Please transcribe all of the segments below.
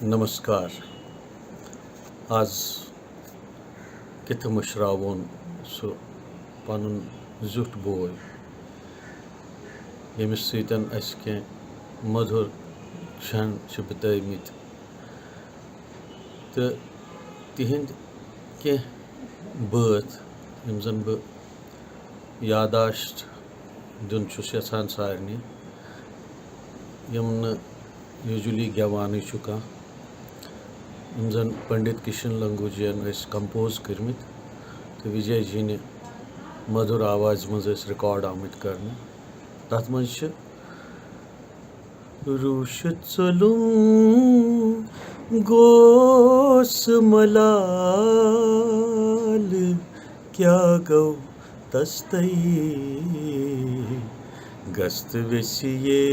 नमस्कार। आज कित मुश्रावोन सु पनुन जुट बोय यमिस सतन अस के मधुर क्षण बितामित तो तिहिंद के बात यम जन ब यादाश्त दिन छुस यछान सारने यम न यूजुअली गेवान कह यम जन पंडित किशन लंगूजियन कंपोज कर्मित तो विजय जी ने मधुर आवाज मज रिकॉर्ड आमत कर तथ मज रूश चलूं गोस मलाल क्या गौ तस्तई गस्त वेसिये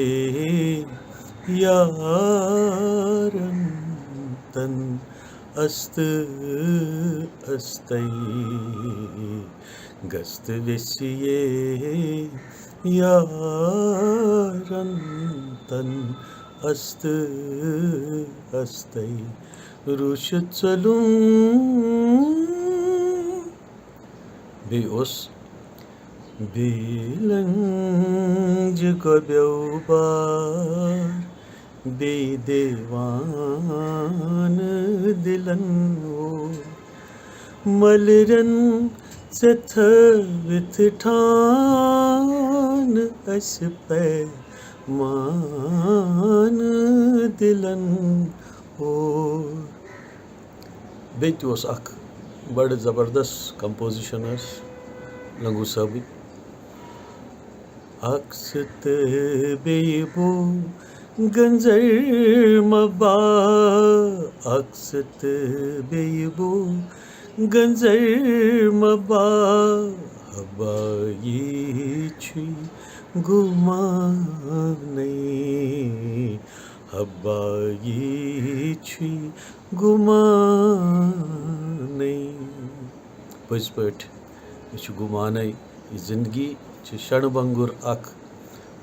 यारन तन अस्त अस्तई गस्त वेसिये यारन तन अस्त अस्तई रुश चलूं बे उस बेलंज गब्यौबार बेदेवान दिलन मलरन चथ विथ ठान अस पे मान दिलन और बेत अख बड़ ज़बरदस्त कंपोजिशन लंगू साहब अक्सत बेबो गंजर मबा अक्सत बेबो गंजर मबा हबाई छी गुमाने हबाई छी गुमाने पज पट यह गुमाने जिंदगी क्षणभंगुर अख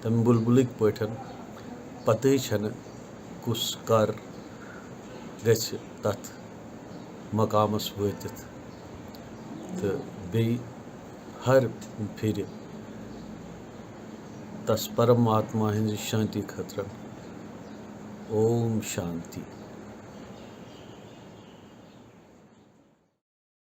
तम बुलबुल पठन पते छन कुस कर गछ तथ मकामस वतित तो बे हर फिर तस परम आत्मा हंज शांति खतर ओम शांति।